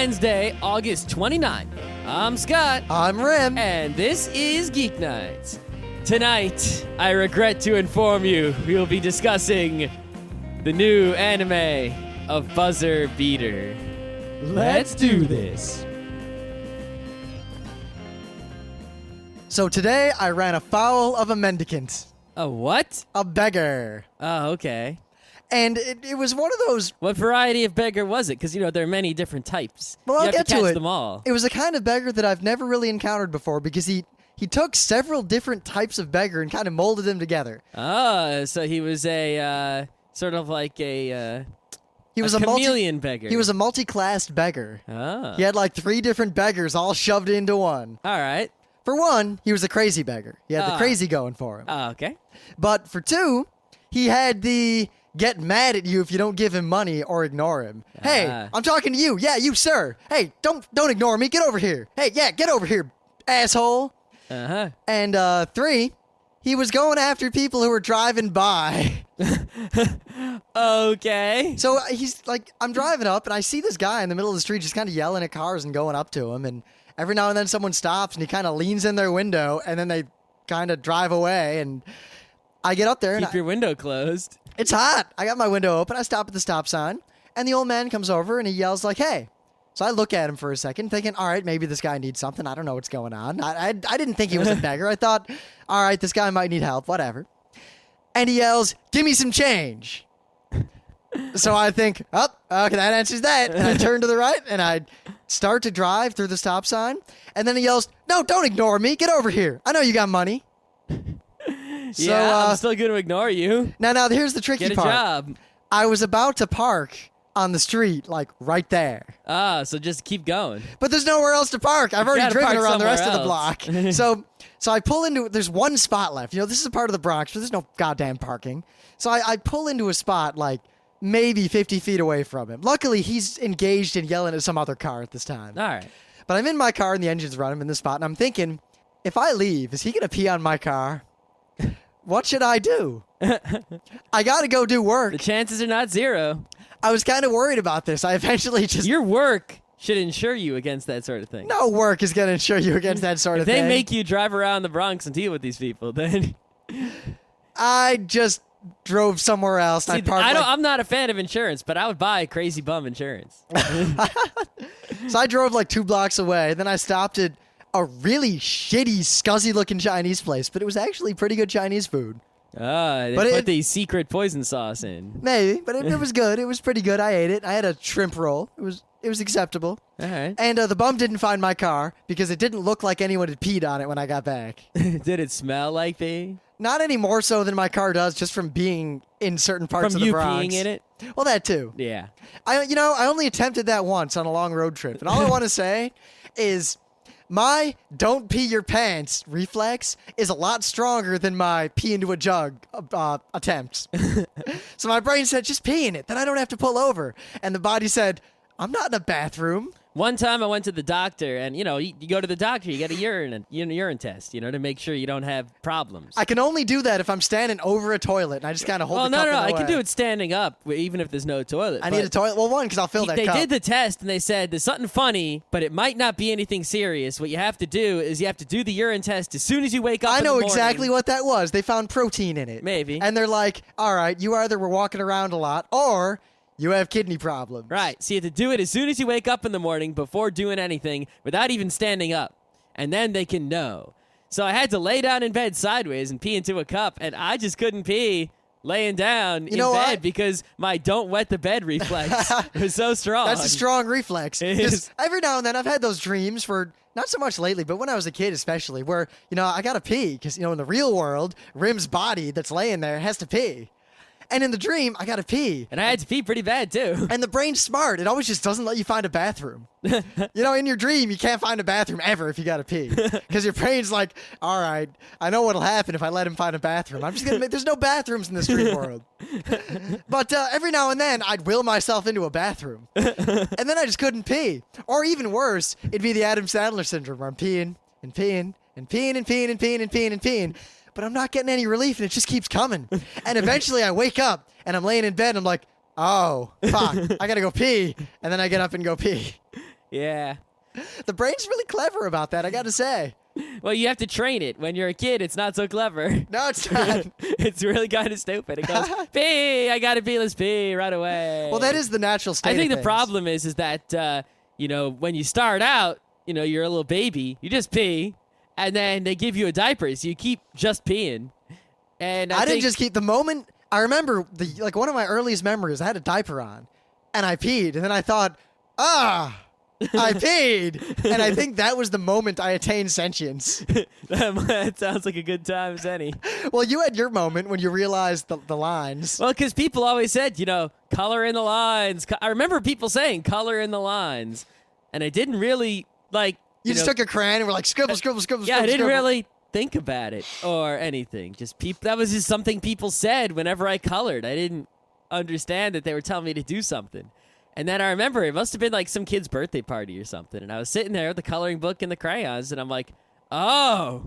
Wednesday, August 29th. I'm Scott. I'm Rim. And this is Geeknights. Tonight, I regret to inform you, we will be discussing the new anime of Buzzer Beater. Let's do this. So today I ran afoul of a mendicant. A what? A beggar. Oh, okay. And it was one of those... What variety of beggar was it? Because, there are many different types. Well, I'll you have get to catch to it. them all. It was a kind of beggar that I've never really encountered before because he took several different types of beggar and kind of molded them together. Oh, so he was a, sort of like a chameleon beggar. He was a multi-classed beggar. Oh. He had like 3 different beggars all shoved into one. All right. For one, he was a crazy beggar. He had the crazy going for him. Oh, okay. But for 2, he had the... get mad at you if you don't give him money or ignore him. Hey, I'm talking to you. Yeah, you, sir. Hey, don't ignore me. Get over here. Hey, yeah, get over here, asshole. Uh-huh. And 3, he was going after people who were driving by. Okay. So he's like, I'm driving up, and I see this guy in the middle of the street just kind of yelling at cars and going up to him. And every now and then someone stops, and he kind of leans in their window, and then they kind of drive away. And I get up there. Keep your window closed. It's hot. I got my window open. I stop at the stop sign, and the old man comes over, and he yells like, hey. So I look at him for a second, thinking, all right, maybe this guy needs something. I don't know what's going on. I didn't think he was a beggar. I thought, all right, this guy might need help, whatever. And he yells, give me some change. So I think, oh, okay, that answers that. And I turn to the right, and I start to drive through the stop sign. And then he yells, no, don't ignore me. Get over here. I know you got money. So, I'm still going to ignore you. Now, here's the tricky part. part. Get a job. I was about to park on the street, like right there. So just keep going. But there's nowhere else to park. I've already driven around the rest of the block. So I pull into, there's one spot left. This is a part of the Bronx, but there's no goddamn parking. So I pull into a spot like maybe 50 feet away from him. Luckily, he's engaged in yelling at some other car at this time. All right. But I'm in my car and the engine's running. I'm in this spot, and I'm thinking, if I leave, is he going to pee on my car? What should I do? I got to go do work. The chances are not zero. I was kind of worried about this. I eventually just... Your work should insure you against that sort of thing. No work is going to insure you against that sort of thing. If they make you drive around the Bronx and deal with these people, then... I just drove somewhere else. See, I'm not a fan of insurance, but I would buy crazy bum insurance. So I drove like 2 blocks away. Then I stopped at a really shitty, scuzzy-looking Chinese place, but it was actually pretty good Chinese food. They put the secret poison sauce in. Maybe, but it was good. It was pretty good. I ate it. I had a shrimp roll. It was acceptable. All right. And the bum didn't find my car because it didn't look like anyone had peed on it when I got back. Did it smell like pee? Not any more so than my car does, just from being in certain parts of the Bronx. From you peeing in it? Well, that too. Yeah. I only attempted that once on a long road trip, and all I want to say is my don't pee your pants reflex is a lot stronger than my pee into a jug attempts. So my brain said, just pee in it, then I don't have to pull over. And the body said, I'm not in a bathroom. One time I went to the doctor, and, you go to the doctor, you get a urine test, to make sure you don't have problems. I can only do that if I'm standing over a toilet, and I just kind of hold the cup in the way. I can do it standing up, even if there's no toilet. I need a toilet. Well, one, because I'll fill that cup. They did the test, and they said, there's something funny, but it might not be anything serious. What you have to do is you have to do the urine test as soon as you wake up I know in the morning. exactly what that was. They found protein in it. Maybe. And they're like, all right, you either were walking around a lot, or... you have kidney problems. Right. So you have to do it as soon as you wake up in the morning before doing anything without even standing up. And then they can know. So I had to lay down in bed sideways and pee into a cup, and I just couldn't pee laying down in bed because my don't wet the bed reflex was so strong. That's a strong reflex. It is. Every now and then I've had those dreams for, not so much lately, but when I was a kid especially, where, I got to pee because, in the real world, Rim's body that's laying there has to pee. And in the dream, I got to pee. And I had to pee pretty bad, too. And the brain's smart. It always just doesn't let you find a bathroom. In your dream, you can't find a bathroom ever if you got to pee. Because your brain's like, all right, I know what'll happen if I let him find a bathroom. I'm just going to there's no bathrooms in this dream world. But every now and then, I'd will myself into a bathroom. And then I just couldn't pee. Or even worse, it'd be the Adam Sandler syndrome where I'm peeing and peeing and peeing and peeing and peeing and peeing and peeing. But I'm not getting any relief, and it just keeps coming. And eventually I wake up, and I'm laying in bed, and I'm like, oh, fuck, I gotta go pee. And then I get up and go pee. Yeah. The brain's really clever about that, I gotta say. Well, you have to train it. When you're a kid, it's not so clever. No, it's not. It's really kind of stupid. It goes, pee, I gotta pee, let's pee right away. Well, that is the natural state I think of the things. problem is that, when you start out, you're a little baby, you just pee, and then they give you a diaper, so you keep just peeing. And I didn't just keep the moment. I remember one of my earliest memories. I had a diaper on, and I peed, and then I thought, I peed, and I think that was the moment I attained sentience. That sounds like a good time as any. Well, you had your moment when you realized the lines. Well, because people always said, color in the lines. I remember people saying color in the lines, and I didn't really You just took a crayon and were like, scribble, scribble, scribble, Yeah, scribble, I didn't scribble. really think about it or anything. That was just something people said whenever I colored. I didn't understand that they were telling me to do something. And then I remember it must have been like some kid's birthday party or something. And I was sitting there with the coloring book and the crayons, and I'm like, oh,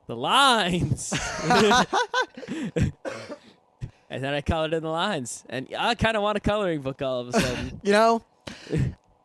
the lines. And then I colored in the lines. And I kind of want a coloring book all of a sudden.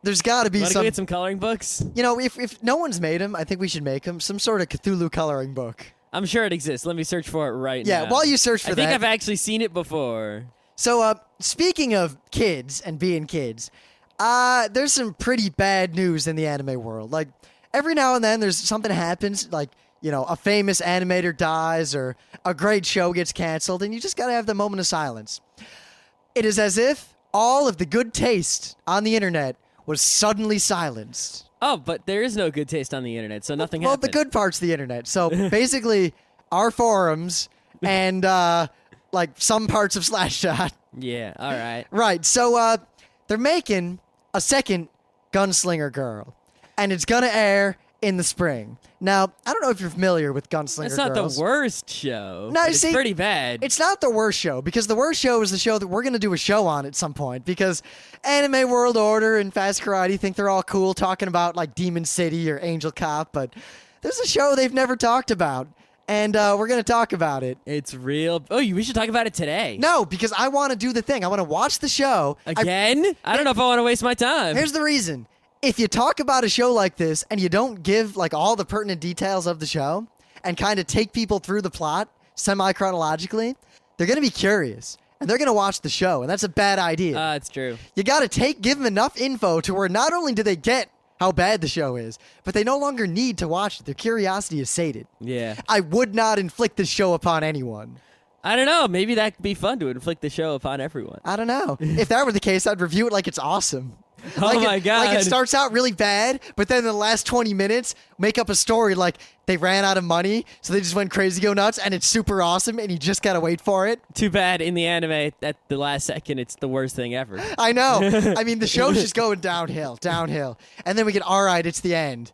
There's got to be Want to some. go get some coloring books? If no one's made them, I think we should make them. Some sort of Cthulhu coloring book. I'm sure it exists. Let me search for it right now. Yeah, while you search for I think that. I've actually seen it before. So, speaking of kids and being kids, there's some pretty bad news in the anime world. Like, every now and then there's something happens, like, a famous animator dies or a great show gets canceled, and you just gotta have the moment of silence. It is as if all of the good taste on the internet was suddenly silenced. Oh, but there is no good taste on the internet, so nothing Well, happened. the good parts of the internet. So, basically, our forums and, some parts of Slashshot. Yeah, all right. Right, so they're making a second Gunslinger Girl, and it's gonna air in the spring. Now, I don't know if you're familiar with Gunslinger It's not Girls. the worst show. No, but you it's see, pretty bad. It's not the worst show, because the worst show is the show that we're gonna do a show on at some point, because Anime World Order and Fast Karate think they're all cool talking about, like, Demon City or Angel Cop, but there's a show they've never talked about, and we're gonna talk about it. It's real. Oh, we should talk about it today. No, because I want to do the thing. I want to watch the show. Again? I don't know if I want to waste my time. Here's the reason. If you talk about a show like this and you don't give all the pertinent details of the show and kind of take people through the plot semi-chronologically, they're going to be curious and they're going to watch the show, and that's a bad idea. It's true. You got to give them enough info to where not only do they get how bad the show is, but they no longer need to watch it. Their curiosity is sated. Yeah. I would not inflict this show upon anyone. I don't know. Maybe that could be fun to inflict the show upon everyone. I don't know. If that were the case, I'd review it like it's awesome. Oh my God. Like it starts out really bad, but then in the last 20 minutes, make up a story like they ran out of money, so they just went crazy, go nuts, and it's super awesome, and you just gotta wait for it. Too bad in the anime, at the last second, it's the worst thing ever. I know. I mean, the show's just going downhill. And then we get, all right, it's the end.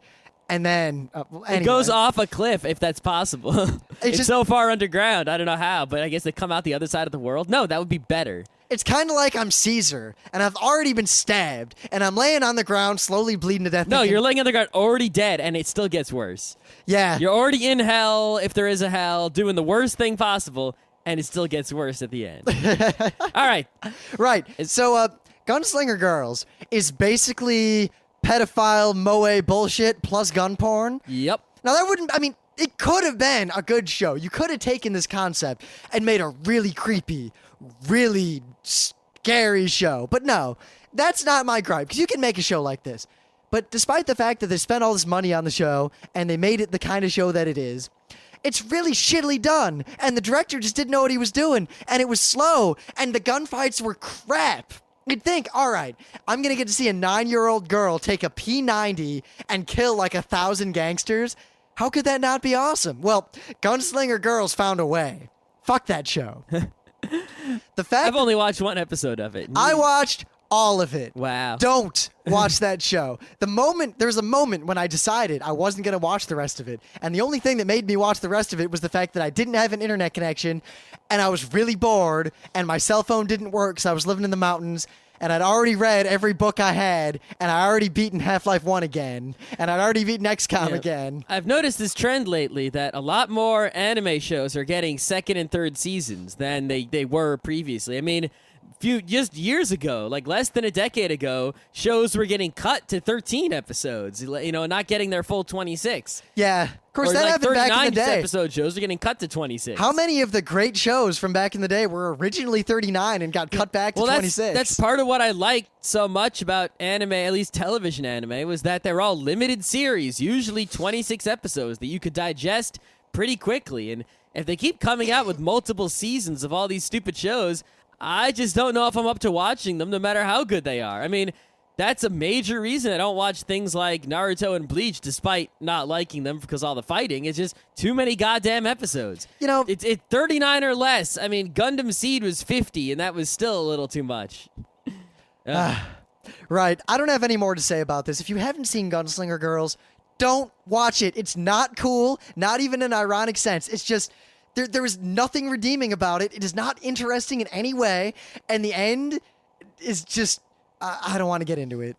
And then, anyway. It goes off a cliff, if that's possible. It's just- so far underground. I don't know how, but I guess they come out the other side of the world. No, that would be better. It's kind of like I'm Caesar, and I've already been stabbed, and I'm laying on the ground, slowly bleeding to death. No, thinking, you're laying on the ground already dead, and it still gets worse. Yeah. You're already in hell, if there is a hell, doing the worst thing possible, and it still gets worse at the end. All right. Right. So, Gunslinger Girls is basically pedophile moe bullshit plus gun porn. Yep. Now, it could have been a good show. You could have taken this concept and made a really creepy, really scary show. But no, that's not my gripe, because you can make a show like this. But despite the fact that they spent all this money on the show and they made it the kind of show that it is, it's really shittily done, and the director just didn't know what he was doing, and it was slow, and the gunfights were crap. You'd think, all right, I'm going to get to see a 9-year-old girl take a P90 and kill like 1,000 gangsters. How could that not be awesome? Well, Gunslinger Girls found a way. Fuck that show. The fact I've only watched one episode of it. I watched all of it. Wow. Don't watch that show. There's a moment when I decided I wasn't going to watch the rest of it. And the only thing that made me watch the rest of it was the fact that I didn't have an internet connection and I was really bored and my cell phone didn't work because I was living in the mountains and I'd already read every book I had and I already beaten Half-Life 1 again and I'd already beaten XCOM again. I've noticed this trend lately that a lot more anime shows are getting second and third seasons than they were previously. I mean, just years ago, like less than a decade ago, shows were getting cut to 13 episodes, not getting their full 26. Yeah. Of course, Or that like happened back in the 39 day. episode shows are getting cut to 26. How many of the great shows from back in the day were originally 39 and got cut back to 26? That's part of what I liked so much about anime, at least television anime, was that they're all limited series, usually 26 episodes that you could digest pretty quickly. And if they keep coming out with multiple seasons of all these stupid shows, I just don't know if I'm up to watching them, no matter how good they are. I mean, that's a major reason I don't watch things like Naruto and Bleach, despite not liking them because all the fighting. It's just too many goddamn episodes. It's 39 or less. I mean, Gundam Seed was 50, and that was still a little too much. Right. I don't have any more to say about this. If you haven't seen Gunslinger Girls, don't watch it. It's not cool, not even in an ironic sense. It's just... There is nothing redeeming about it. It is not interesting in any way. And the end is just... I don't want to get into it.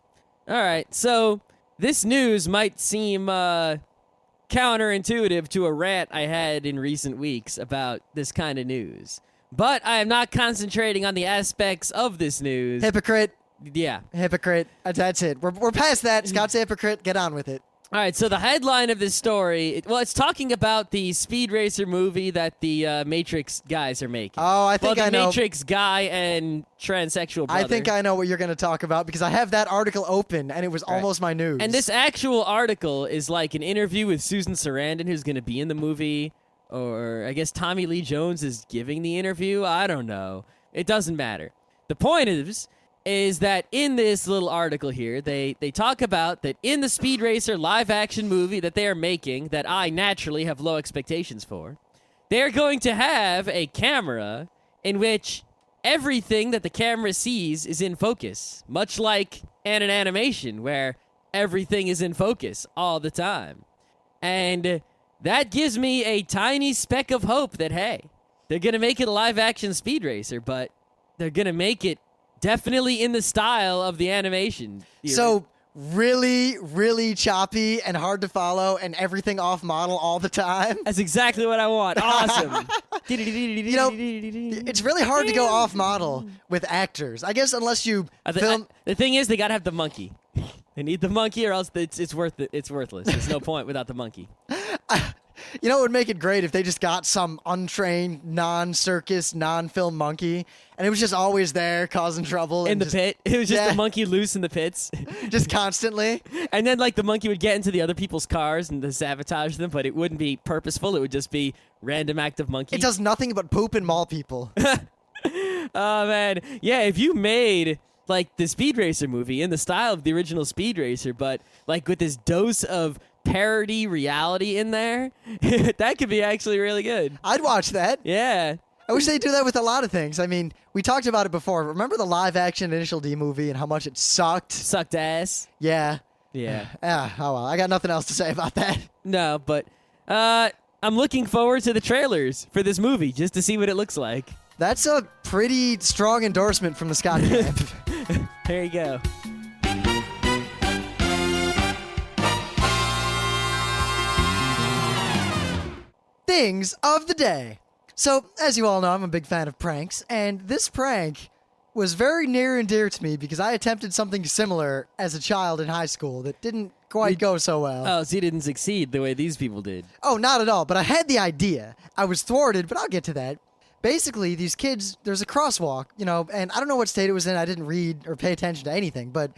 All right, so this news might seem counterintuitive to a rant I had in recent weeks about this kind of news. But I am not concentrating on the aspects of this news. Hypocrite. Yeah. Hypocrite. That's it. We're past that. Scott's a hypocrite. Get on with it. All right, so the headline of this story, it's talking about the Speed Racer movie that the Matrix guys are making. Oh, I think I know. The Matrix guy and transsexual brother. I think I know what you're going to talk about because I have that article open and it was almost my news. And this actual article is like an interview with Susan Sarandon, who's going to be in the movie, or I guess Tommy Lee Jones is giving the interview. I don't know. It doesn't matter. The point is that in this little article here, they talk about that in the Speed Racer live-action movie that they are making, that I naturally have low expectations for, they're going to have a camera in which everything that the camera sees is in focus, much like in an animation where everything is in focus all the time. And that gives me a tiny speck of hope that, hey, they're going to make it a live-action Speed Racer, but they're going to make it definitely in the style of the animation. So really, really choppy and hard to follow and everything off model all the time. That's exactly what I want. Awesome. It's really hard to go off model with actors. I guess unless you film. The thing is, they got to have the monkey. They need the monkey or else it's worthless. There's no point without the monkey. You know, it would make it great if they just got some untrained, non-circus, non-film monkey, and it was just always there causing trouble. In the pit. It was just the monkey loose in the pits. Just constantly. And then, like, the monkey would get into the other people's cars and sabotage them, but it wouldn't be purposeful. It would just be random act of monkey. It does nothing but poop and maul people. Oh, man. Yeah, if you made... like the Speed Racer movie in the style of the original Speed Racer, but like with this dose of parody reality in there, that could be actually really good. I'd watch that. Yeah. I wish they'd do that with a lot of things. I mean, we talked about it before. Remember the live-action Initial D movie and how much it sucked? Sucked ass. Yeah. Yeah. Oh, well. I got nothing else to say about that. No, but I'm looking forward to the trailers for this movie just to see what it looks like. That's a pretty strong endorsement from the Scott camp. There you go. Things of the day. So, as you all know, I'm a big fan of pranks, and this prank was very near and dear to me because I attempted something similar as a child in high school that didn't quite go so well. Oh, so you didn't succeed the way these people did. Oh, not at all, but I had the idea. I was thwarted, but I'll get to that. Basically, these kids, there's a crosswalk, and I don't know what state it was in. I didn't read or pay attention to anything. But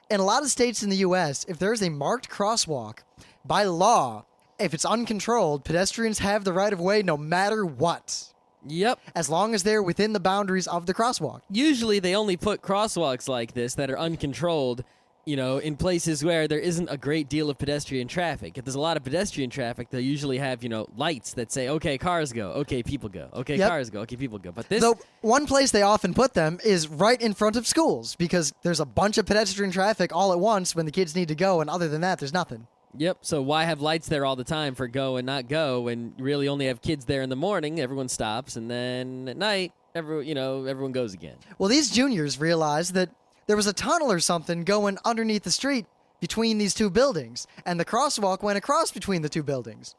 in a lot of states in the U.S., if there's a marked crosswalk, by law, if it's uncontrolled, pedestrians have the right of way no matter what. Yep. As long as they're within the boundaries of the crosswalk. Usually they only put crosswalks like this that are uncontrolled, in places where there isn't a great deal of pedestrian traffic. If there's a lot of pedestrian traffic, they'll usually have, lights that say, okay, cars go, okay, people go, okay, cars go, okay, people go. But this... Though one place they often put them is right in front of schools because there's a bunch of pedestrian traffic all at once when the kids need to go, and other than that, there's nothing. Yep, so why have lights there all the time for go and not go when you really only have kids there in the morning, everyone stops, and then at night, everyone goes again. Well, these juniors realized that there was a tunnel or something going underneath the street between these two buildings, and the crosswalk went across between the two buildings.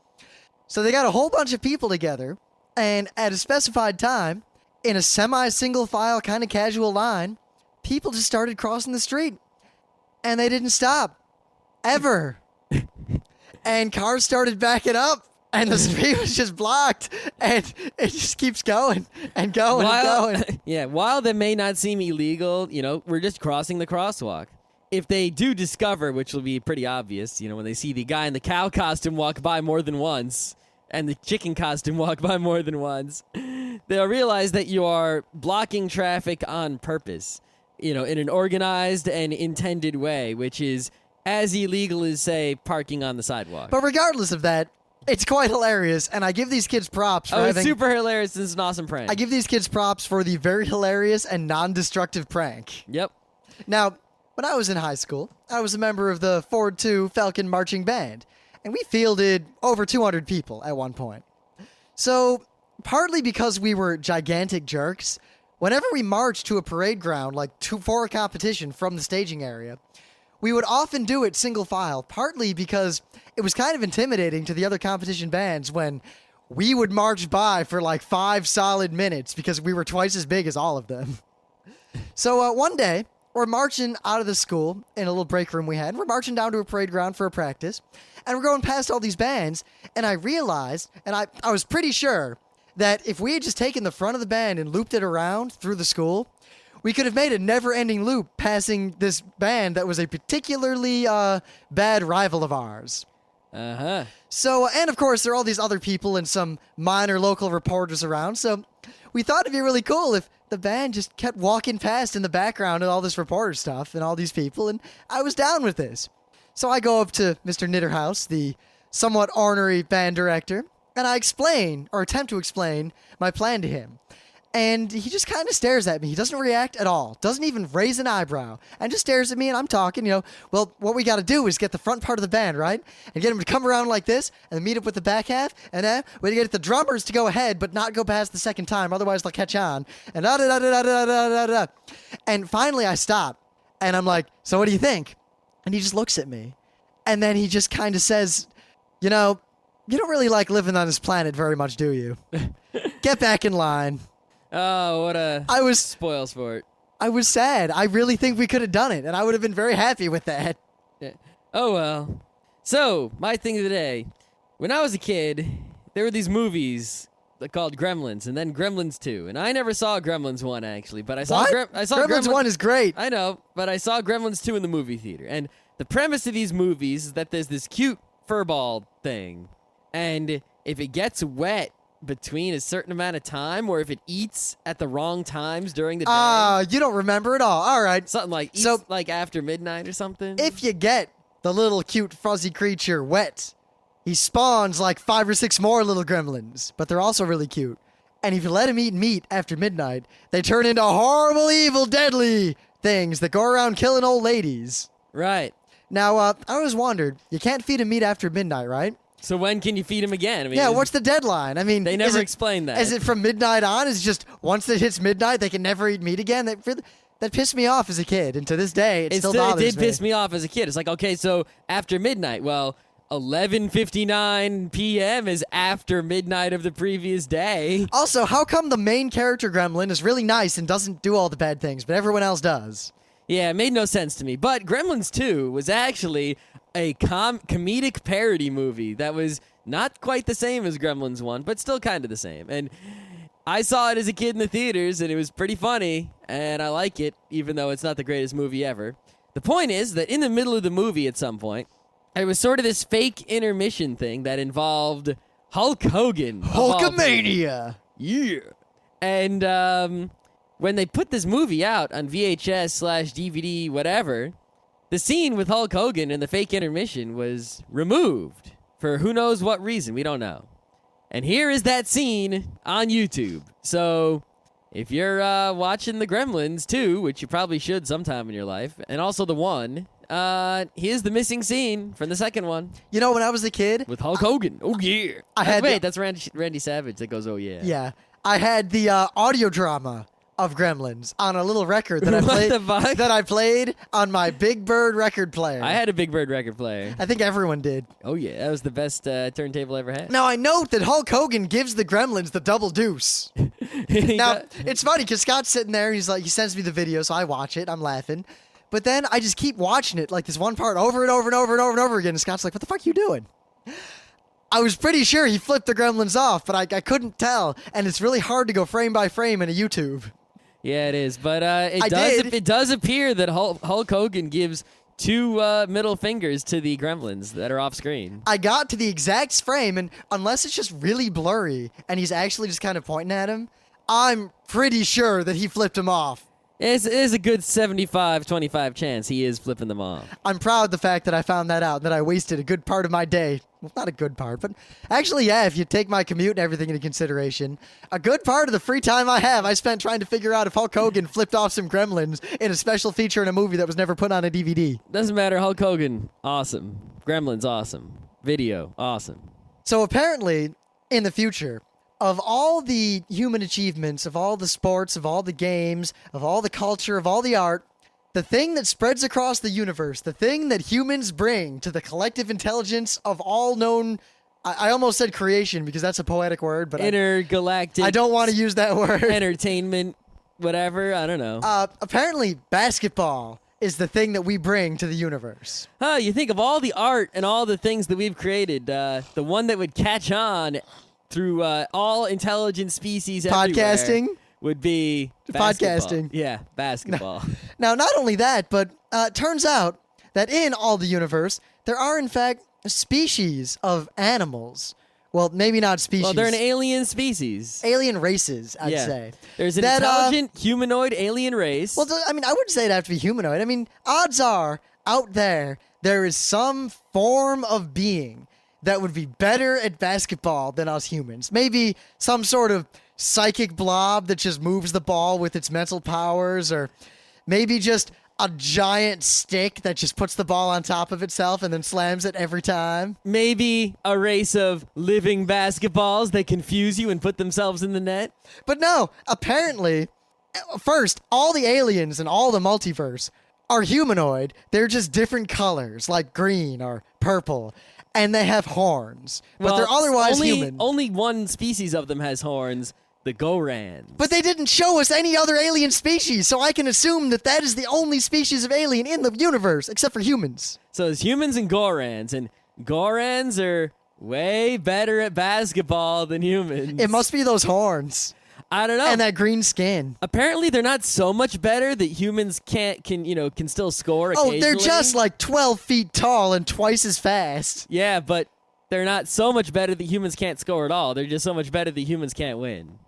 So they got a whole bunch of people together, and at a specified time, in a semi-single file, kind of casual line, people just started crossing the street. And they didn't stop. Ever. And cars started backing up. And the street was just blocked. And it just keeps going and going and going. Yeah, while that may not seem illegal, we're just crossing the crosswalk. If they do discover, which will be pretty obvious, when they see the guy in the cow costume walk by more than once and the chicken costume walk by more than once, they'll realize that you are blocking traffic on purpose, in an organized and intended way, which is as illegal as, say, parking on the sidewalk. But regardless of that, it's quite hilarious, and I give these kids props for it's super hilarious. This is an awesome prank. I give these kids props for the very hilarious and non-destructive prank. Yep. Now, when I was in high school, I was a member of the Ford 2 Falcon Marching Band, and we fielded over 200 people at one point. So, partly because we were gigantic jerks, whenever we marched to a parade ground, for a competition from the staging area, we would often do it single file, partly because it was kind of intimidating to the other competition bands when we would march by for 5 solid minutes because we were twice as big as all of them. So one day, we're marching out of the school in a little break room we had. We're marching down to a parade ground for a practice, and we're going past all these bands, and I realized, and I was pretty sure, that if we had just taken the front of the band and looped it around through the school, we could have made a never-ending loop passing this band that was a particularly bad rival of ours. Uh-huh. So, and of course, there are all these other people and some minor local reporters around, so we thought it'd be really cool if the band just kept walking past in the background and all this reporter stuff and all these people, and I was down with this. So I go up to Mr. Nitterhouse, the somewhat ornery band director, and I attempt to explain my plan to him. And he just kind of stares at me. He doesn't react at all. Doesn't even raise an eyebrow. And just stares at me, and I'm talking, well, what we got to do is get the front part of the band, right? And get him to come around like this, and then meet up with the back half, and then we get the drummers to go ahead, but not go past the second time, otherwise they'll catch on. And da-da-da-da-da-da-da-da. And finally I stop, and I'm like, so what do you think? And he just looks at me. And then he just kind of says, you don't really like living on this planet very much, do you? Get back in line. Oh, what a spoil sport. I was sad. I really think we could have done it, and I would have been very happy with that. Yeah. Oh, well. So, my thing of the day. When I was a kid, there were these movies called Gremlins, and then Gremlins 2. And I never saw Gremlins 1, actually. But I saw, Gremlins 1 is great. I know, but I saw Gremlins 2 in the movie theater. And the premise of these movies is that there's this cute furball thing. And if it gets wet between a certain amount of time, or if it eats at the wrong times during the day. You don't remember it all. All right. Something like after midnight or something. If you get the little cute fuzzy creature wet, he spawns 5 or 6 more little gremlins, but they're also really cute. And if you let him eat meat after midnight, they turn into horrible, evil, deadly things that go around killing old ladies. Right. Now, I always wondered, you can't feed him meat after midnight, right? So when can you feed him again? I mean, yeah, what's the deadline? I mean, they never explained that. Is it from midnight on? Is it just once it hits midnight, they can never eat meat again? That pissed me off as a kid, and to this day, it still bothers me. It did piss me off as a kid. It's like, okay, so after midnight, well, 11:59 p.m. is after midnight of the previous day. Also, how come the main character gremlin is really nice and doesn't do all the bad things, but everyone else does? Yeah, it made no sense to me. But Gremlins 2 was actually a comedic parody movie that was not quite the same as Gremlins 1, but still kind of the same. And I saw it as a kid in the theaters, and it was pretty funny, and I like it, even though it's not the greatest movie ever. The point is that in the middle of the movie at some point, there was sort of this fake intermission thing that involved Hulk Hogan. Hulkamania! Yeah. And when they put this movie out on VHS/DVD, whatever, the scene with Hulk Hogan and the fake intermission was removed for who knows what reason. We don't know. And here is that scene on YouTube. So if you're watching the Gremlins 2, which you probably should sometime in your life, and also the 1, here's the missing scene from the second one. You know, when I was a kid... with Hulk Hogan. Oh, yeah. That's Randy Savage that goes, oh, yeah. Yeah. I had the audio drama of Gremlins on a little record that I played. What the fuck? That I played on my Big Bird record player. I had a Big Bird record player. I think everyone did. Oh yeah, that was the best turntable I ever had. Now I note that Hulk Hogan gives the Gremlins the double deuce. Now, it's funny because Scott's sitting there. He's like, he sends me the video, so I watch it. I'm laughing. But then I just keep watching it, like this one part over and over and over and over and over again. And Scott's like, what the fuck are you doing? I was pretty sure he flipped the gremlins off, but I couldn't tell. And it's really hard to go frame by frame in a YouTube. Yeah, it is. But it does appear that Hulk Hogan gives 2 middle fingers to the gremlins that are off screen. I got to the exact frame, and unless it's just really blurry and he's actually just kind of pointing at him, I'm pretty sure that he flipped him off. It is a good 75-25 chance he is flipping them off. I'm proud of the fact that I found that out, that I wasted a good part of my day. Well, not a good part, but actually, yeah, if you take my commute and everything into consideration, a good part of the free time I have, I spent trying to figure out if Hulk Hogan flipped off some gremlins in a special feature in a movie that was never put on a DVD. Doesn't matter. Hulk Hogan, awesome. Gremlins, awesome. Video, awesome. So apparently, in the future, of all the human achievements, of all the sports, of all the games, of all the culture, of all the art, the thing that spreads across the universe, the thing that humans bring to the collective intelligence of all known, I almost said creation because that's a poetic word, but intergalactic. I don't want to use that word. Entertainment, whatever, I don't know. Apparently, basketball is the thing that we bring to the universe. You think of all the art and all the things that we've created, the one that would catch on through all intelligent species podcasting everywhere would be basketball. Podcasting. Yeah, basketball. Now, not only that, but it turns out that in all the universe, there are, in fact, species of animals. Well, maybe not species. Well, they're an alien species. Alien races, I'd say. There's an intelligent humanoid alien race. Well, I mean, I wouldn't say it'd have to be humanoid. I mean, odds are, out there is some form of being that would be better at basketball than us humans. Maybe some sort of psychic blob that just moves the ball with its mental powers, or maybe just a giant stick that just puts the ball on top of itself and then slams it every time. Maybe a race of living basketballs that confuse you and put themselves in the net. But no, apparently, first, all the aliens in all the multiverse are humanoid. They're just different colors, like green or purple. And they have horns, but they're otherwise human. Only one species of them has horns, the Gorans. But they didn't show us any other alien species, so I can assume that is the only species of alien in the universe, except for humans. So it's humans and Gorans are way better at basketball than humans. It must be those horns. I don't know. And that green skin. Apparently, they're not so much better that humans can still score occasionally. Oh, they're just like 12 feet tall and twice as fast. Yeah, but they're not so much better that humans can't score at all. They're just so much better that humans can't win.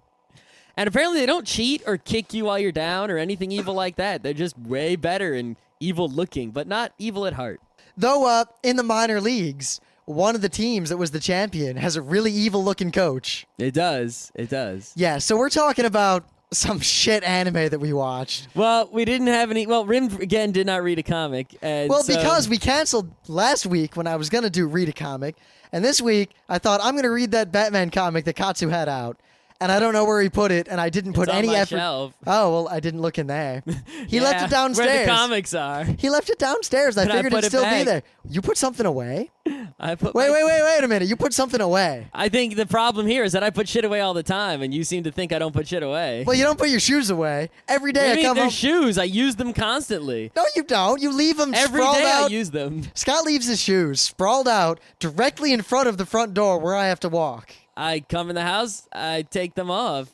And apparently, they don't cheat or kick you while you're down or anything evil like that. They're just way better and evil looking, but not evil at heart. Though, in the minor leagues, one of the teams that was the champion has a really evil-looking coach. It does. It does. Yeah, so we're talking about some shit anime that we watched. Well, we didn't have any... Well, Rim, again, did not read a comic. Because we canceled last week when I was going to read a comic. And this week, I thought, I'm going to read that Batman comic that Katsu had out. And I don't know where he put it, and I didn't put any effort. Shelf. Oh, well, I didn't look in there. He left it downstairs. Where the comics are. He left it downstairs. I figured it'd still be there. You put something away? Wait a minute. You put something away. I think the problem here is that I put shit away all the time, and you seem to think I don't put shit away. Well, you don't put your shoes away. Every day I come home. They're shoes. I use them constantly. No, you don't. You leave them every sprawled day out. I use them. Scott leaves his shoes sprawled out directly in front of the front door where I have to walk. I come in the house, I take them off.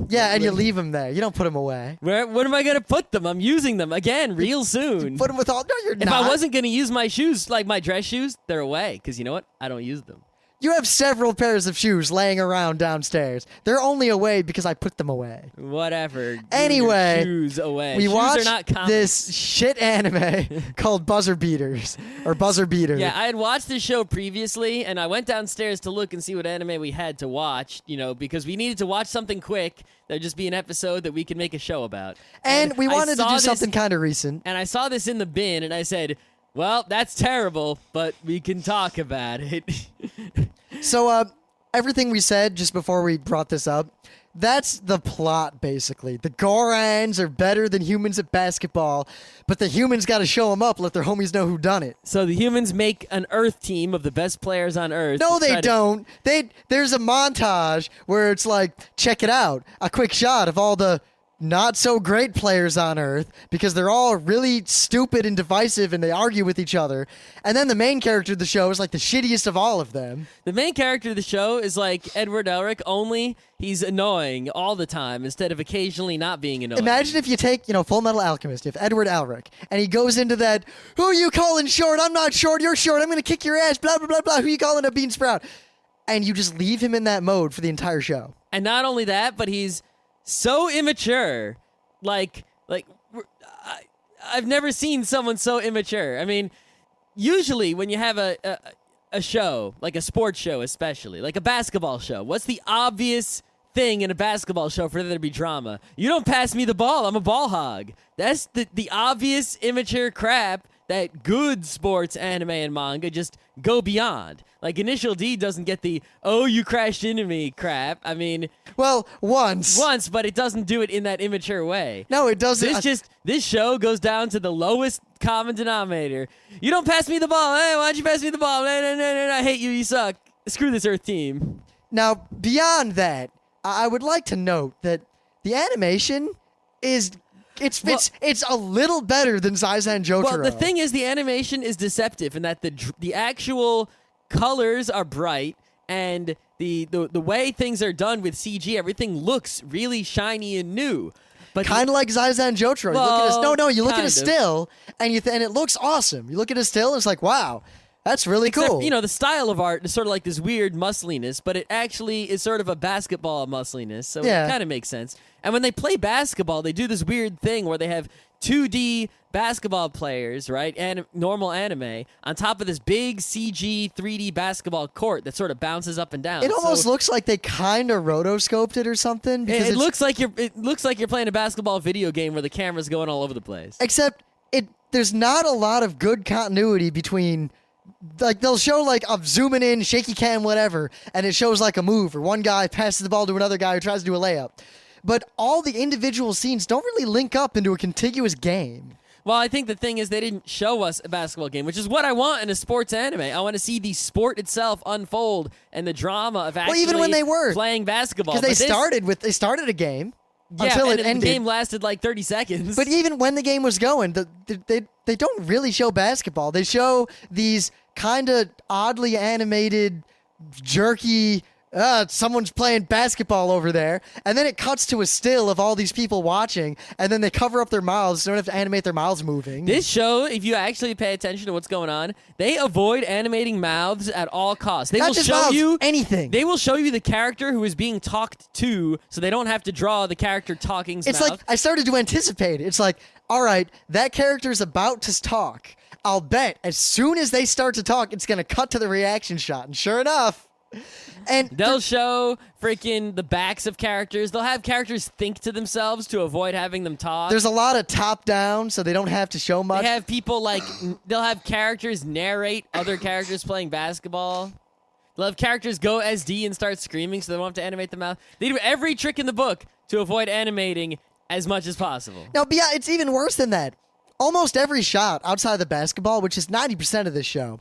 Yeah, and you leave them there. You don't put them away. What am I going to put them? I'm using them again real soon. Put them with all... No, you're not. If I wasn't going to use my shoes, like my dress shoes, they're away. Because you know what? I don't use them. You have several pairs of shoes laying around downstairs. They're only away because I put them away. Whatever. Anyway, shoes away. We shoes watched are not common. this shit anime called Buzzer Beaters, or Buzzer Beater. Yeah, I had watched this show previously, and I went downstairs to look and see what anime we had to watch, because we needed to watch something quick. There'd just be an episode that we could make a show about. And we wanted to do something kind of recent. And I saw this in the bin, and I said, well, that's terrible, but we can talk about it. So, everything we said just before we brought this up, that's the plot, basically. The Gorans are better than humans at basketball, but the humans got to show them up, let their homies know who done it. So the humans make an Earth team of the best players on Earth. No, they don't. There's a montage where it's like, check it out, a quick shot of all the not so great players on Earth because they're all really stupid and divisive and they argue with each other. And then the main character of the show is like the shittiest of all of them. The main character of the show is like Edward Elric, only he's annoying all the time instead of occasionally not being annoying. Imagine if you take, Full Metal Alchemist, if Edward Elric, and he goes into that, who are you calling short? I'm not short, you're short, I'm going to kick your ass, blah, blah, blah, blah, who you calling a bean sprout? And you just leave him in that mode for the entire show. And not only that, but he's so immature. I've never seen someone so immature. I mean, usually when you have a show, like a sports show especially, like a basketball show, what's the obvious thing in a basketball show for there to be drama? You don't pass me the ball, I'm a ball hog. That's the obvious immature crap that good sports anime and manga just go beyond. Like, Initial D doesn't get the, oh, you crashed into me crap. I mean... Well, once, but it doesn't do it in that immature way. No, it doesn't. This show goes down to the lowest common denominator. You don't pass me the ball. Hey, why don't you pass me the ball? No, I hate you. You suck. Screw this Earth team. Now, beyond that, I would like to note that the animation is... It's a little better than Zaizan Jotaro. Well, the thing is, the animation is deceptive in that the actual colors are bright, and the way things are done with CG, everything looks really shiny and new. But kind of like Zaizan Jotaro. Well, you look at a still, and it looks awesome. You look at a still, and it's like, wow, that's really cool. The style of art is sort of like this weird muscliness, but it actually is sort of a basketball muscliness, so it kind of makes sense. And when they play basketball, they do this weird thing where they have 2D basketball players, right, and normal anime, on top of this big CG 3D basketball court that sort of bounces up and down. It almost looks like they kind of rotoscoped it or something. Because it looks like you're playing a basketball video game where the camera's going all over the place. Except there's not a lot of good continuity between... Like, they'll show, like, a zooming in, shaky cam, whatever, and it shows, like, a move, or one guy passes the ball to another guy who tries to do a layup. But all the individual scenes don't really link up into a contiguous game. Well, I think the thing is they didn't show us a basketball game, which is what I want in a sports anime. I want to see the sport itself unfold and the drama of actually even when they were playing basketball. Because they started a game until it ended. The game lasted like 30 seconds. But even when the game was going, they don't really show basketball. They show these kind of oddly animated, jerky... someone's playing basketball over there, and then it cuts to a still of all these people watching, and then they cover up their mouths so they don't have to animate their mouths moving. This show, if you actually pay attention to what's going on, they avoid animating mouths at all costs. They will show you anything. They will show you the character who is being talked to, so they don't have to draw the character talking's mouth. It's like, I started to anticipate it. It's like, all right, that character's about to talk. I'll bet as soon as they start to talk, it's going to cut to the reaction shot, and sure enough... And they'll show freaking the backs of characters. They'll have characters think to themselves to avoid having them talk. There's a lot of top-down, so they don't have to show much. They have people they'll have characters narrate other characters playing basketball. They'll have characters go SD and start screaming so they won't have to animate them out. They do every trick in the book to avoid animating as much as possible. No, but yeah, it's even worse than that. Almost every shot outside of the basketball, which is 90% of this show,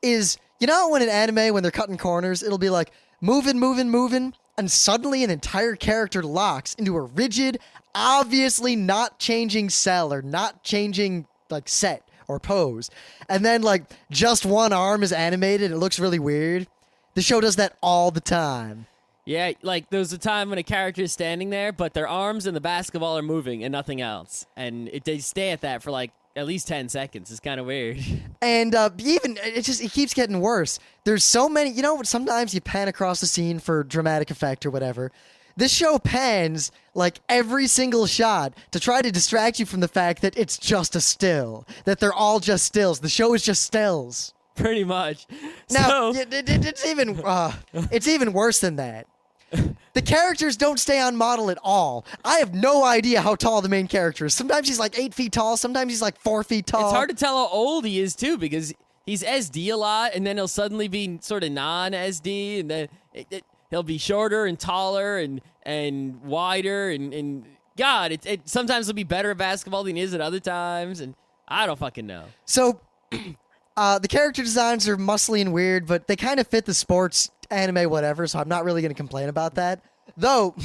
is... You know when in anime, when they're cutting corners, it'll be like, moving, and suddenly an entire character locks into a rigid, obviously not changing cell or not changing, like, set or pose. And then, like, just one arm is animated. It looks really weird. The show does that all the time. Yeah, like, there's a time when a character is standing there, but their arms and the basketball are moving and nothing else. And they stay at that for, like, at least 10 seconds. It's kind of weird. And it keeps getting worse. There's so many, sometimes you pan across the scene for dramatic effect or whatever. This show pans like every single shot to try to distract you from the fact that it's just a still, that they're all just stills. The show is just stills. Pretty much. Now, it's even worse than that. The characters don't stay on model at all. I have no idea how tall the main character is. Sometimes he's like 8 feet tall. Sometimes he's like 4 feet tall. It's hard to tell how old he is, too, because he's SD a lot, and then he'll suddenly be sort of non-SD, and then he'll be shorter and taller and wider, and God, it sometimes he'll be better at basketball than he is at other times, and I don't fucking know. So, the character designs are muscly and weird, but they kind of fit the sports, anime, whatever, so I'm not really going to complain about that. Though,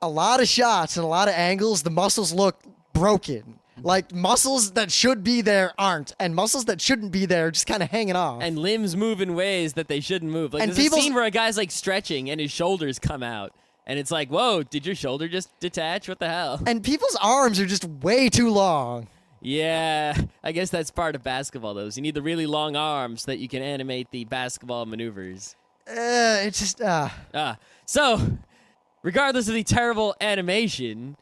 a lot of shots and a lot of angles, the muscles look broken. Like, muscles that should be there aren't, and muscles that shouldn't be there just kind of hanging off. And limbs move in ways that they shouldn't move. Like, And there's a scene where a guy's, like, stretching, and his shoulders come out. And it's like, whoa, did your shoulder just detach? What the hell? And people's arms are just way too long. Yeah, I guess that's part of basketball, though. You need the really long arms so that you can animate the basketball maneuvers. It's just, So, regardless of the terrible animation,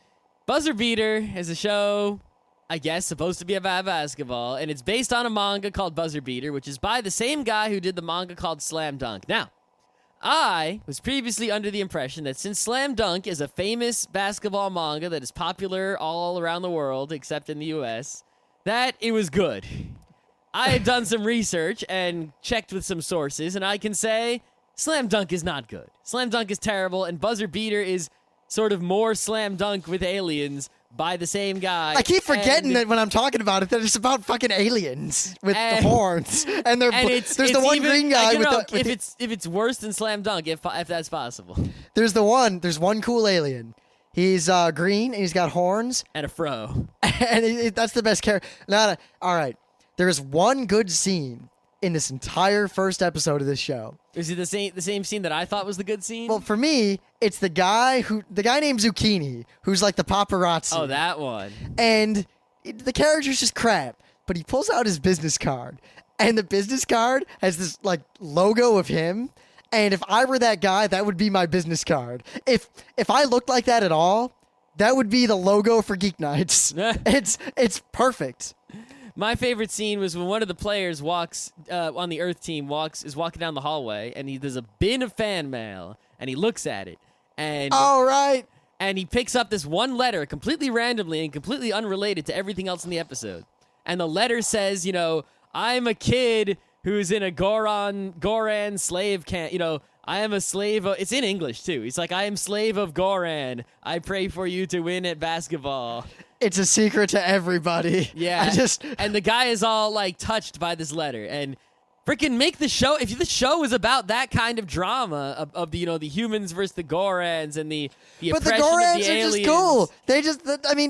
Buzzer Beater is a show, I guess, supposed to be about basketball, and it's based on a manga called Buzzer Beater, which is by the same guy who did the manga called Slam Dunk. Now, I was previously under the impression that since Slam Dunk is a famous basketball manga that is popular all around the world, except in the US, that it was good. I had done some research and checked with some sources, and I can say Slam Dunk is not good. Slam Dunk is terrible, and Buzzer Beater is sort of more Slam Dunk with aliens by the same guy. I keep forgetting that when I'm talking about it, that it's about fucking aliens with the horns, and there's the one green guy if it's worse than Slam Dunk, if that's possible. There's one cool alien. He's green and he's got horns and a fro, and that's the best character. All right, there is one good scene in this entire first episode of this show. Is it the same scene that I thought was the good scene? Well, for me, it's the guy named Zucchini, who's like the paparazzi. Oh, that one. And the character's just crap, but he pulls out his business card, and the business card has this like logo of him. And if I were that guy, that would be my business card. If I looked like that at all, that would be the logo for Geeknights. It's perfect. My favorite scene was when one of the players walks on the Earth team is walking down the hallway, and there's a bin of fan mail, and he looks at it, and all right, and he picks up this one letter completely randomly and completely unrelated to everything else in the episode, and the letter says, I'm a kid who's in a Goran slave camp, I am a slave of, it's in English too. He's like, I am slave of Goran. I pray for you to win at basketball. It's a secret to everybody. Yeah. And the guy is all like touched by this letter, and freaking make the show. If the show was about that kind of drama of the the humans versus the Gorans and the but the oppression Gorans of the aliens. Are just cool.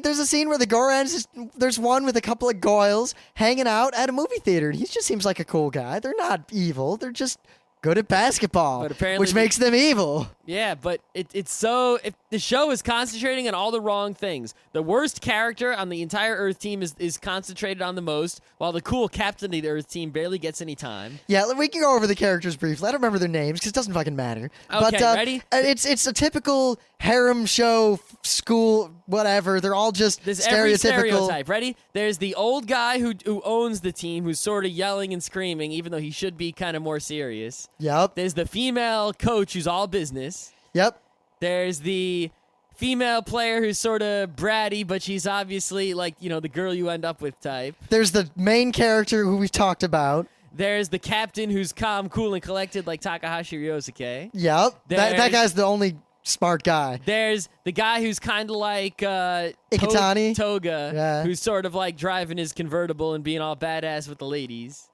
There's a scene where the Gorans there's one with a couple of Goyles hanging out at a movie theater, and he just seems like a cool guy. They're not evil. They're just good at basketball, but apparently which makes them evil. Yeah, but the show is concentrating on all the wrong things. The worst character on the entire Earth team is concentrated on the most, while the cool captain of the Earth team barely gets any time. Yeah, we can go over the characters briefly. I don't remember their names because it doesn't fucking matter. Okay, but, ready? It's a typical harem show, school, whatever. They're all just There's stereotypical. every stereotype. Ready? There's the old guy who owns the team, who's sort of yelling and screaming, even though he should be kind of more serious. Yep. There's the female coach who's all business. Yep. There's the female player who's sort of bratty, but she's obviously like, the girl you end up with type. There's the main character who we've talked about. There's the captain who's calm, cool, and collected like Takahashi Ryosuke. Yep. That guy's the only smart guy. There's the guy who's kind of like Ikitani. Toga, Yeah. who's sort of like driving his convertible and being all badass with the ladies.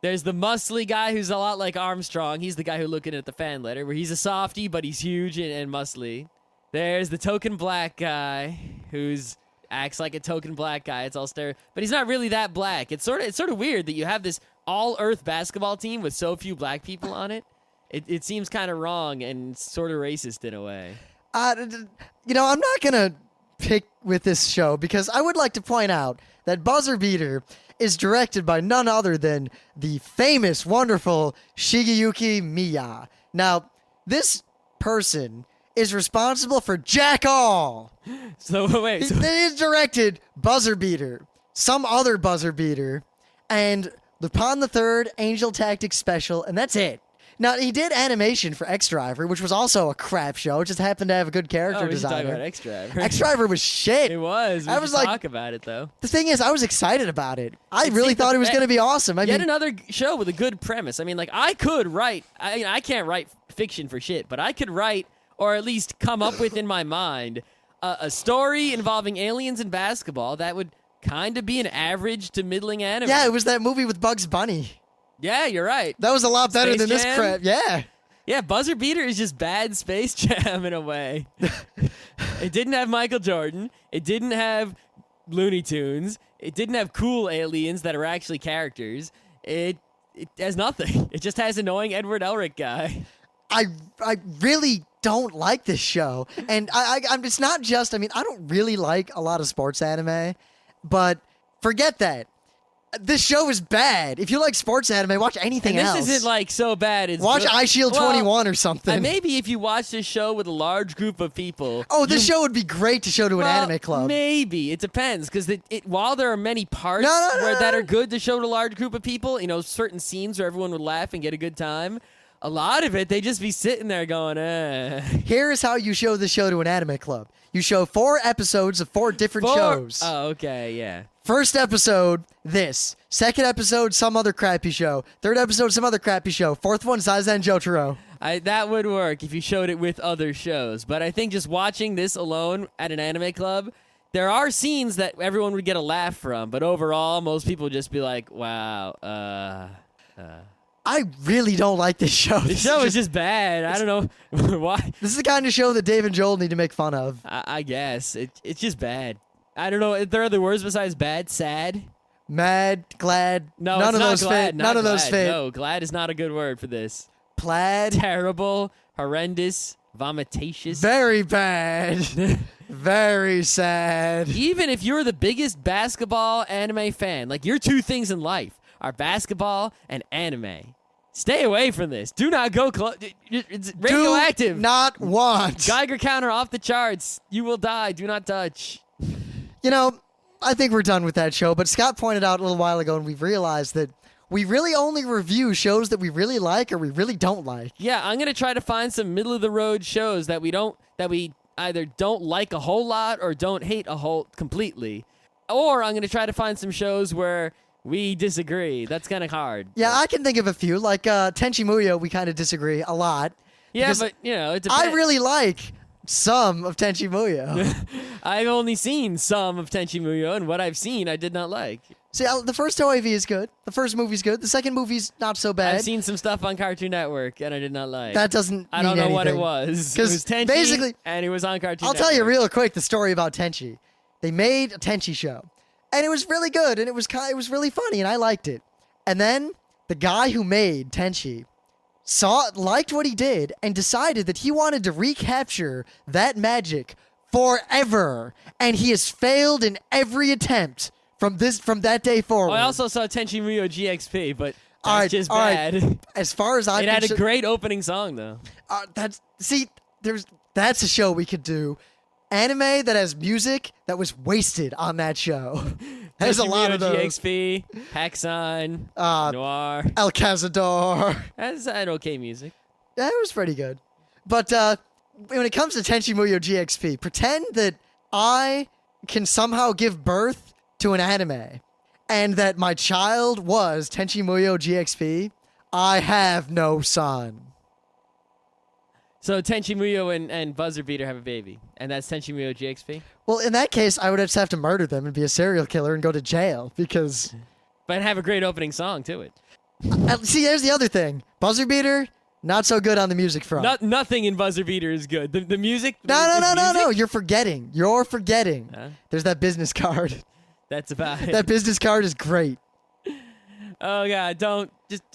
There's the muscly guy who's a lot like Armstrong. He's the guy who's looking at the fan letter, where he's a softie, but he's huge and muscly. There's the token black guy who's acts like a token black guy. It's all but he's not really that black. It's sort of weird that you have this all-Earth basketball team with so few black people on it. It seems kind of wrong and sort of racist in a way. I'm not gonna pick with this show because I would like to point out that Buzzer Beater is directed by none other than the famous, wonderful Shigeyuki Miya. Now, this person is responsible for Jack All. So wait, He has directed Buzzer Beater, some other Buzzer Beater, and Lupin the Third, Angel Tactics Special, and that's it. Now, he did animation for X-Driver, which was also a crap show. It just happened to have a good character Oh, we should talk designer. about X-Driver. X-Driver was shit. It was. We I should was like- talk about it, though. The thing is, I was excited about it. I It really seemed thought it was that- going to be awesome. I Yet mean, another show with a good premise. I mean, like, I could write. I can't write fiction for shit, but I could write, or at least come up with in my mind, a story involving aliens and basketball that would kind of be an average to middling anime. yeah, it was that movie with Bugs Bunny. Yeah, you're right. That was a lot better Space than this Jam? crap. Yeah. Yeah, Buzzer Beater is just bad Space Jam in a way. It didn't have Michael Jordan. It didn't have Looney Tunes. It didn't have cool aliens that are actually characters. It has nothing. It just has annoying Edward Elric guy. I really don't like this show, and I'm. It's not just. I mean, I don't really like a lot of sports anime, but forget that. This show is bad. If you like sports anime, watch anything And this else. isn't like so bad. It's Watch good. iShield Well, 21 or something. And maybe if you watch this show with a large group of people. oh, this show would be great to show to an Well, anime club. Maybe it depends because while there are many parts No. that are good to show to a large group of people, certain scenes where everyone would laugh and get a good time. A lot of it, they just be sitting there going, Here is how you show the show to an anime club. You show 4 episodes of 4 different shows. Oh, okay, yeah. First episode, this. Second episode, some other crappy show. Third episode, some other crappy show. Fourth one, Zazen Jotaro. That would work if you showed it with other shows. But I think just watching this alone at an anime club, there are scenes that everyone would get a laugh from. But overall, most people would just be like, wow, I really don't like this show. The show is just bad. I don't know why. This is the kind of show that Dave and Joel need to make fun of. I guess. It's just bad. I don't know. Are there other words besides bad? Sad? Mad, glad, No, none it's of not those glad. fit. Not None of those glad. fit. No, glad is not a good word for this. Plaid, Terrible, horrendous, vomitatious. very bad, very sad. Even if you're the biggest basketball anime fan, like your 2 things in life are basketball and anime, stay away from this. Do not go close. It's radioactive. Do not want. Geiger counter off the charts. You will die. Do not touch. You know, I think we're done with that show, but Scott pointed out a little while ago, and we've realized that we really only review shows that we really like or we really don't like. Yeah, I'm gonna try to find some middle of the road shows that we either don't like a whole lot or don't hate a whole completely, or I'm gonna try to find some shows where we disagree. That's kind of hard. Yeah, I can think of a few. Like Tenchi Muyo, we kind of disagree a lot. Yeah, because but it depends. I really like some of Tenchi Muyo. I've only seen some of Tenchi Muyo, and what I've seen I did not like. See, the first OAV is good. The first movie's good. The second movie's not so bad. I've seen some stuff on Cartoon Network, and I did not like. That doesn't I don't mean know what it anything. was. It 'Cause was Tenchi, basically- and it was on Cartoon I'll Network. tell you real quick the story about Tenchi. They made a Tenchi show, and it was really good, and it was really funny, and I liked it. And then the guy who made Tenchi liked what he did and decided that he wanted to recapture that magic forever, and he has failed in every attempt from that day forward. I also saw Tenchi Muyo GXP, but that's All right, just all right. bad. As far as I'm It had a concerned- great opening song, though. that's a show we could do. Anime that has music that was wasted on that show. There's a Tenchi lot Muyo of those. GXP, Haxon, Noir. El Cazador. That's had okay music. That was pretty good. But when it comes to Tenchi Muyo GXP, pretend that I can somehow give birth to an anime and that my child was Tenchi Muyo GXP. I have no son. So Tenchi Muyo and Buzzer Beater have a baby, and that's Tenchi Muyo GXP? Well, in that case, I would just have to murder them and be a serial killer and go to jail because... But have a great opening song to it. See, there's the other thing. Buzzer Beater, not so good on the music front. Nothing in Buzzer Beater is good. The music... No. You're forgetting. Huh? There's that business card. That's about it. That business card is great. Oh, God, don't...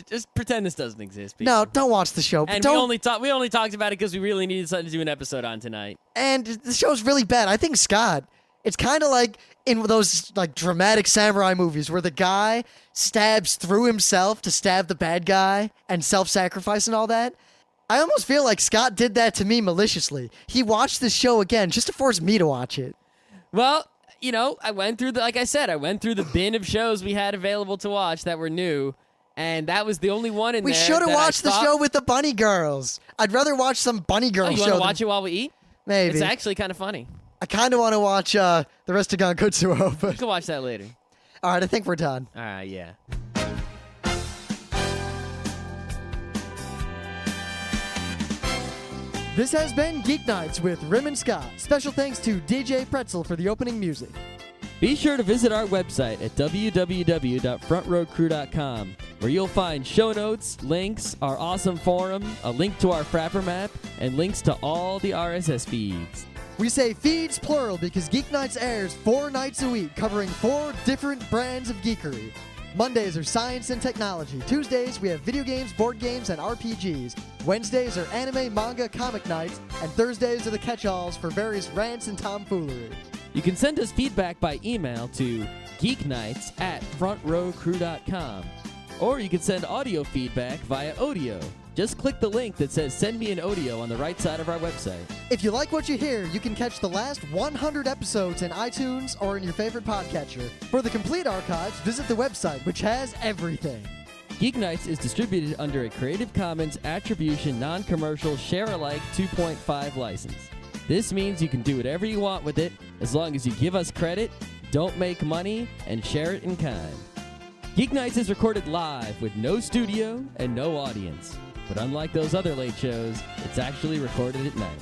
Just pretend this doesn't exist, people. No, don't watch the show. And don't, we only talked about it because we really needed something to do an episode on tonight. And the show's really bad. I think Scott, it's kind of like in those like dramatic samurai movies where the guy stabs through himself to stab the bad guy and self-sacrifice and all that. I almost feel like Scott did that to me maliciously. He watched this show again just to force me to watch it. Well, I went through the bin of shows we had available to watch that were new, And that was the only one in We there. should have that I watched the thought- show with the bunny girls. I'd rather watch some bunny girl Oh, you show. want to than- watch it while we eat? Maybe. It's actually kind of funny. I kind of want to watch the rest of Gankutsuo, We but can watch that later. all right, I think we're done. All right, yeah. This has been Geek Nights with Rim and Scott. Special thanks to DJ Pretzel for the opening music. Be sure to visit our website at www.frontrowcrew.com, where you'll find show notes, links, our awesome forum, a link to our Frapper map, and links to all the RSS feeds. We say feeds plural because Geek Nights airs 4 nights a week, covering 4 different brands of geekery. Mondays are science and technology. Tuesdays, we have video games, board games, and RPGs. Wednesdays are anime, manga, comic nights. And Thursdays are the catch-alls for various rants and tomfoolery. You can send us feedback by email to geeknights@frontrowcrew.com, or you can send audio feedback via audio. Just click the link that says Send Me an Audio on the right side of our website. If you like what you hear, you can catch the last 100 episodes in iTunes or in your favorite podcatcher. For the complete archives, visit the website, which has everything. Geeknights is distributed under a Creative Commons Attribution Non-Commercial Share-alike 2.5 license. This means you can do whatever you want with it as long as you give us credit, don't make money, and share it in kind. Geeknights is recorded live with no studio and no audience. But unlike those other late shows, it's actually recorded at night.